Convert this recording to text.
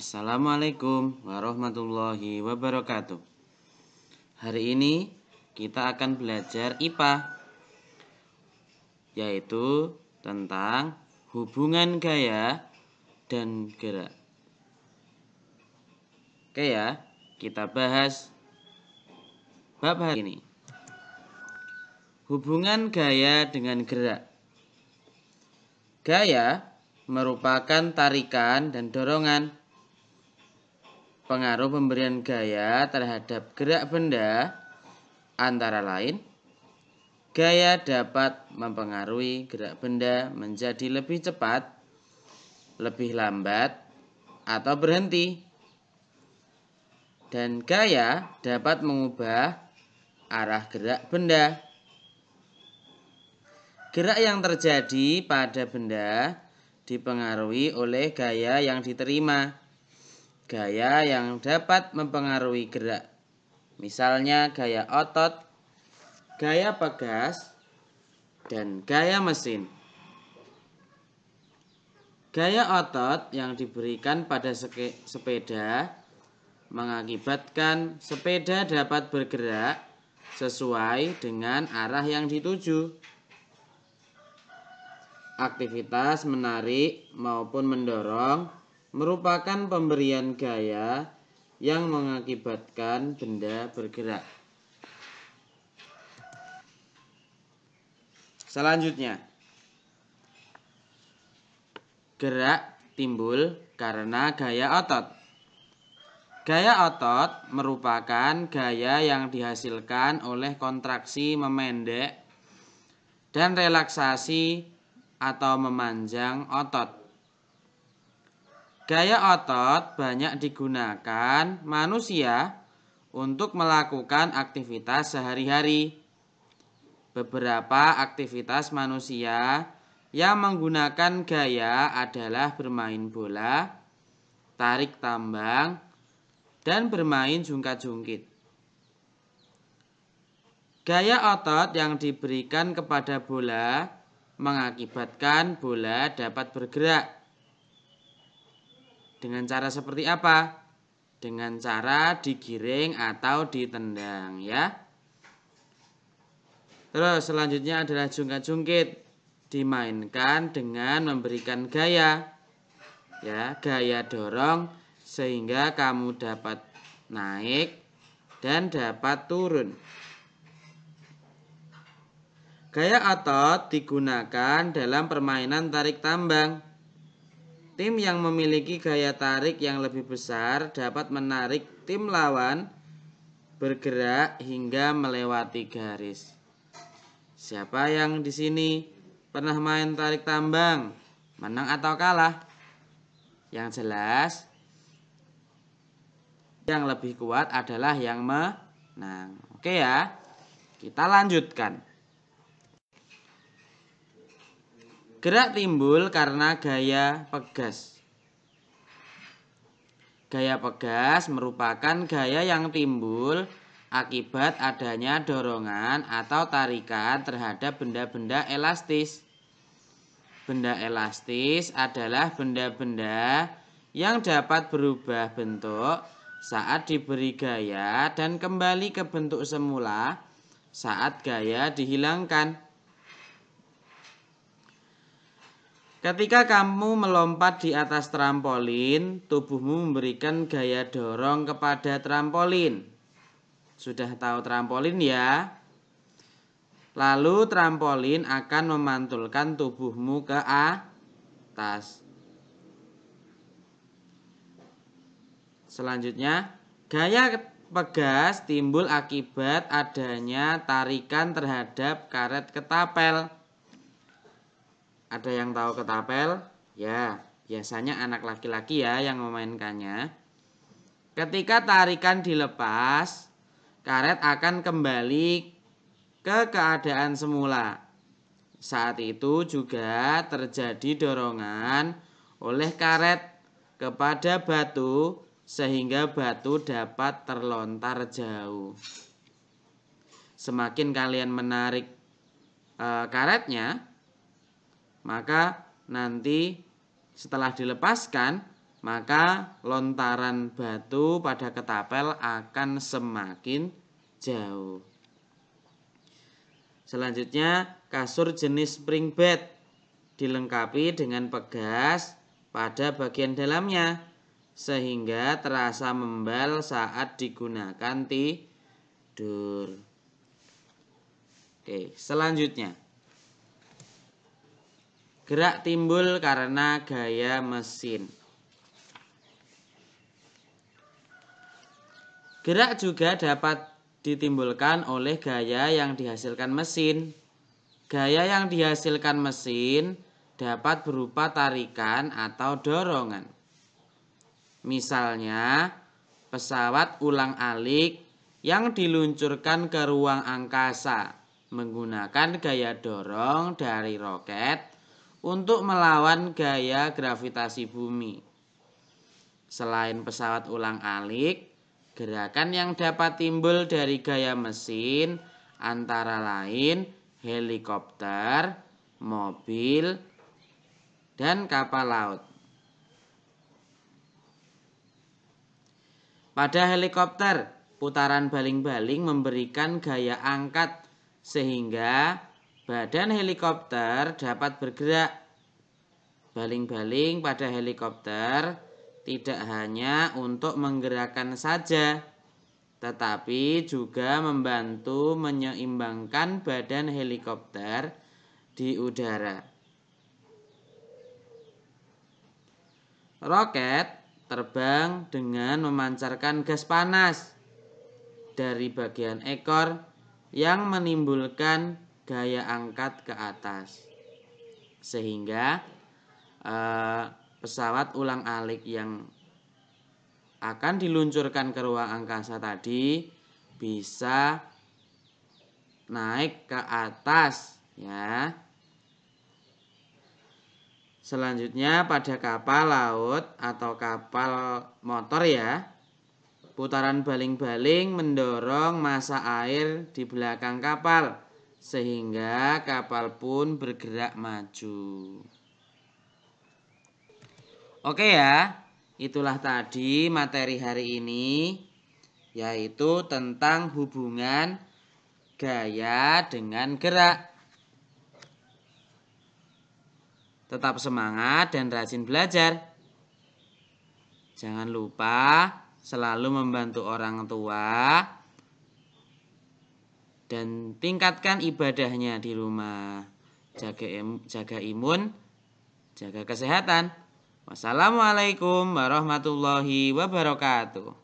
Assalamualaikum warahmatullahi wabarakatuh. Hari ini kita akan belajar IPA, yaitu tentang hubungan gaya dan gerak. Oke ya, kita bahas bab hari ini. Hubungan gaya dengan gerak. Gaya merupakan tarikan dan dorongan. Pengaruh pemberian gaya terhadap gerak benda antara lain, gaya dapat mempengaruhi gerak benda menjadi lebih cepat, lebih lambat, atau berhenti. Dan gaya dapat mengubah arah gerak benda. Gerak yang terjadi pada benda dipengaruhi oleh gaya yang diterima. Gaya yang dapat mempengaruhi gerak, misalnya gaya otot, gaya pegas, dan gaya mesin. Gaya otot yang diberikan pada sepeda mengakibatkan sepeda dapat bergerak sesuai dengan arah yang dituju. Aktivitas menarik maupun mendorong merupakan pemberian gaya yang mengakibatkan benda bergerak. Selanjutnya, gerak timbul karena gaya otot. Gaya otot merupakan gaya yang dihasilkan oleh kontraksi memendek dan relaksasi atau memanjang otot. Gaya otot banyak digunakan manusia untuk melakukan aktivitas sehari-hari. Beberapa aktivitas manusia yang menggunakan gaya adalah bermain bola, tarik tambang, dan bermain jungkat-jungkit. Gaya otot yang diberikan kepada bola mengakibatkan bola dapat bergerak. Dengan cara seperti apa? Dengan cara digiring atau ditendang, ya. Terus selanjutnya adalah jungkat-jungkit, dimainkan dengan memberikan gaya, ya, gaya dorong sehingga kamu dapat naik dan dapat turun. Gaya otot digunakan dalam permainan tarik tambang. Tim yang memiliki gaya tarik yang lebih besar dapat menarik tim lawan bergerak hingga melewati garis. Siapa yang di sini pernah main tarik tambang? Menang atau kalah? Yang jelas, yang lebih kuat adalah yang menang. Oke ya, kita lanjutkan. Gerak timbul karena gaya pegas. Gaya pegas merupakan gaya yang timbul akibat adanya dorongan atau tarikan terhadap benda-benda elastis. Benda elastis adalah benda-benda yang dapat berubah bentuk saat diberi gaya dan kembali ke bentuk semula saat gaya dihilangkan. Ketika kamu melompat di atas trampolin, tubuhmu memberikan gaya dorong kepada trampolin. Sudah tahu trampolin ya? Lalu trampolin akan memantulkan tubuhmu ke atas. Selanjutnya, gaya pegas timbul akibat adanya tarikan terhadap karet ketapel. Ada yang tahu ketapel? Ya, biasanya anak laki-laki ya yang memainkannya. Ketika tarikan dilepas, karet akan kembali ke keadaan semula. Saat itu juga terjadi dorongan oleh karet kepada batu sehingga batu dapat terlontar jauh. Semakin kalian menarik karetnya, maka nanti setelah dilepaskan maka lontaran batu pada ketapel akan semakin jauh. Selanjutnya, kasur jenis spring bed dilengkapi dengan pegas pada bagian dalamnya sehingga terasa membal saat digunakan tidur. Oke, selanjutnya. Gerak timbul karena gaya mesin. Gerak juga dapat ditimbulkan oleh gaya yang dihasilkan mesin. Gaya yang dihasilkan mesin dapat berupa tarikan atau dorongan. Misalnya, pesawat ulang-alik yang diluncurkan ke ruang angkasa menggunakan gaya dorong dari roket untuk melawan gaya gravitasi bumi. Selain pesawat ulang-alik, gerakan yang dapat timbul dari gaya mesin antara lain helikopter, mobil, dan kapal laut. Pada helikopter, putaran baling-baling memberikan gaya angkat sehingga badan helikopter dapat bergerak. Baling-baling pada helikopter tidak hanya untuk menggerakkan saja, tetapi juga membantu menyeimbangkan badan helikopter di udara. Roket terbang dengan memancarkan gas panas dari bagian ekor yang menimbulkan gaya angkat ke atas. Sehingga pesawat ulang-alik yang akan diluncurkan ke ruang angkasa tadi bisa naik ke atas, ya. Selanjutnya pada kapal laut atau kapal motor, ya. Putaran baling-baling mendorong massa air di belakang kapal sehingga kapal pun bergerak maju. Oke ya, itulah tadi materi hari ini, yaitu tentang hubungan gaya dengan gerak. Tetap semangat dan rajin belajar. Jangan lupa selalu membantu orang tua dan tingkatkan ibadahnya di rumah. Jaga imun, jaga kesehatan. Wassalamualaikum warahmatullahi wabarakatuh.